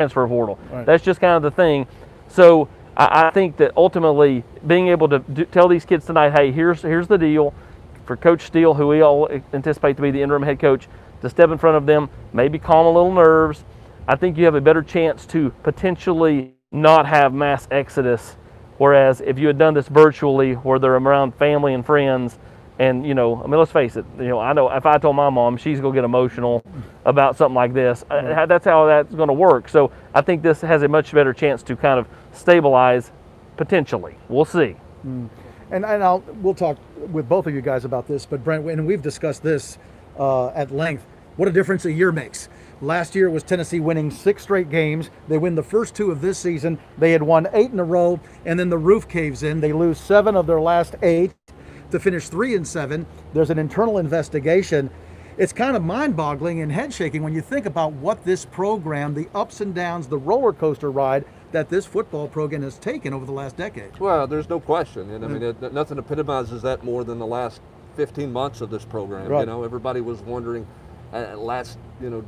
transfer portal. Right. That's just kind of the thing. So I think that ultimately being able to tell these kids tonight, hey, here's the deal for Coach Steele, who we all anticipate to be the interim head coach, to step in front of them, maybe calm a little nerves. I think you have a better chance to potentially not have mass exodus. Whereas if you had done this virtually, where they're around family and friends, and let's face it, I know if I told my mom, she's gonna get emotional about something like this. Right. That's how that's gonna work. So I think this has a much better chance to kind of stabilize potentially. We'll see. And we'll talk with both of you guys about this, but Brent, and we've discussed this at length, what a difference a year makes. Last year was Tennessee winning 6 straight games. They win the first 2 of this season. They had won 8 in a row, and then the roof caves in. They lose 7 of their last 8 to finish 3-7. There's an internal investigation. It's kind of mind-boggling and head-shaking when you think about what this program, the ups and downs, the roller coaster ride that this football program has taken over the last decade. Well, there's no question, and I mean, nothing epitomizes that more than the last 15 months of this program. Right. Everybody was wondering last,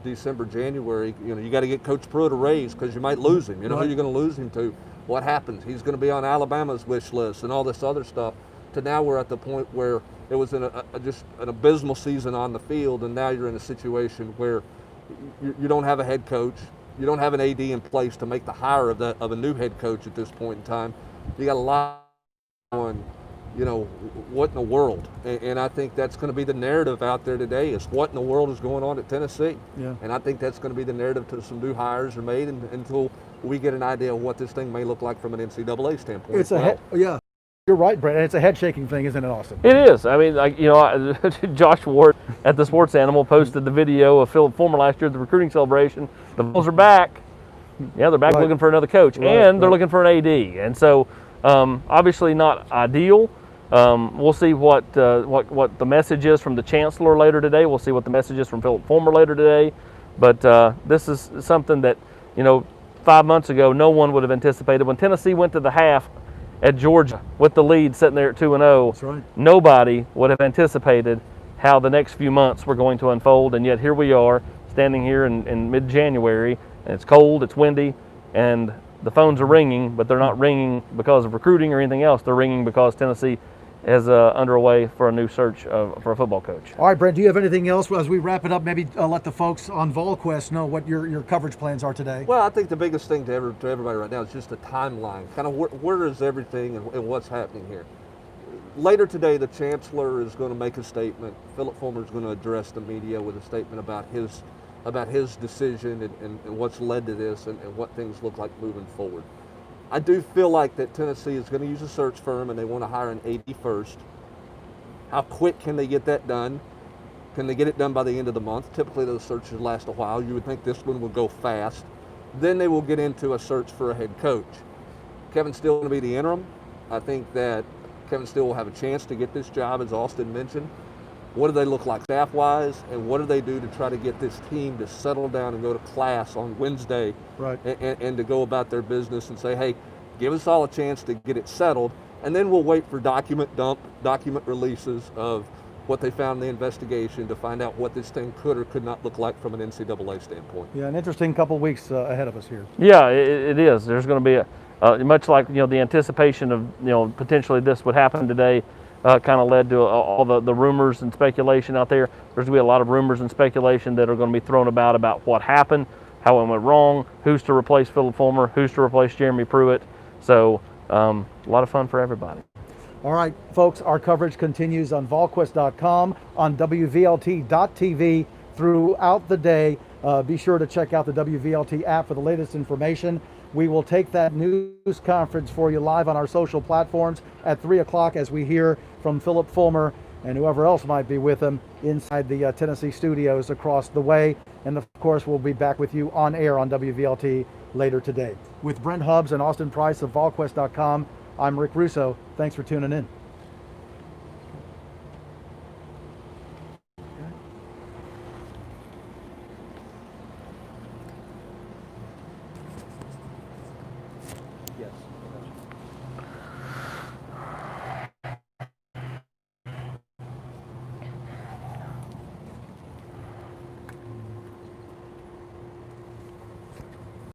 December, January, you got to get Coach Pruitt a raise because you might lose him. Who you're going to lose him to? What happens? He's going to be on Alabama's wish list and all this other stuff. To now we're at the point where it was just an abysmal season on the field, and now you're in a situation where you don't have a head coach. You don't have an AD in place to make the hire of a new head coach at this point in time. You got a lot on, what in the world? And I think that's going to be the narrative out there today is what in the world is going on at Tennessee. Yeah. And I think that's going to be the narrative till some new hires are made until we get an idea of what this thing may look like from an NCAA standpoint. It's yeah. You're right, Brent. And it's a head-shaking thing, isn't it, Austin? It is. I mean, Josh Ward at the Sports Animal posted the video of Philip Fulmer last year at the recruiting celebration. The Bulls are back. Yeah, they're back looking for another coach, and they're looking for an AD. And so, obviously not ideal. We'll see what the message is from the chancellor later today. We'll see what the message is from Philip Fulmer later today. But this is something that 5 months ago no one would have anticipated. When Tennessee went to the half at Georgia with the lead sitting there at 2-0, That's right. Nobody would have anticipated how the next few months were going to unfold, and yet here we are standing here in mid-January, and it's cold, it's windy, and the phones are ringing, but they're not ringing because of recruiting or anything else. They're ringing because Tennessee is underway for a new search for a football coach. All right, Brent, do you have anything else as we wrap it up? Maybe let the folks on VolQuest know what your coverage plans are today. Well, I think the biggest thing to everybody right now is just the timeline, kind of where is everything and what's happening here. Later today, the chancellor is going to make a statement. Philip Fulmer is going to address the media with a statement about his decision and what's led to this and what things look like moving forward. I do feel like that Tennessee is going to use a search firm and they want to hire an AD first. How quick can they get that done? Can they get it done by the end of the month? Typically those searches last a while. You would think this one would go fast. Then they will get into a search for a head coach. Kevin Steele going to be the interim. I think that Kevin Steele will have a chance to get this job, as Austin mentioned. What do they look like staff-wise, and what do they do to try to get this team to settle down and go to class on Wednesday, right, and to go about their business and say, hey, give us all a chance to get it settled, and then we'll wait for document releases of what they found in the investigation to find out what this thing could or could not look like from an NCAA standpoint. Yeah, an interesting couple weeks ahead of us here. Yeah, it is. There's going to be much like the anticipation of potentially this would happen today. Kind of led to all the rumors and speculation out there. There's going to be a lot of rumors and speculation that are going to be thrown about what happened, how it went wrong, who's to replace Philip Fulmer, who's to replace Jeremy Pruitt. So a lot of fun for everybody. All right, folks, our coverage continues on VolQuest.com, on WVLT.tv throughout the day. Be sure to check out the WVLT app for the latest information. We will take that news conference for you live on our social platforms at 3 o'clock as we hear from Philip Fulmer and whoever else might be with him inside the Tennessee studios across the way. And of course, we'll be back with you on air on WVLT later today. With Brent Hubbs and Austin Price of VolQuest.com, I'm Rick Russo. Thanks for tuning in.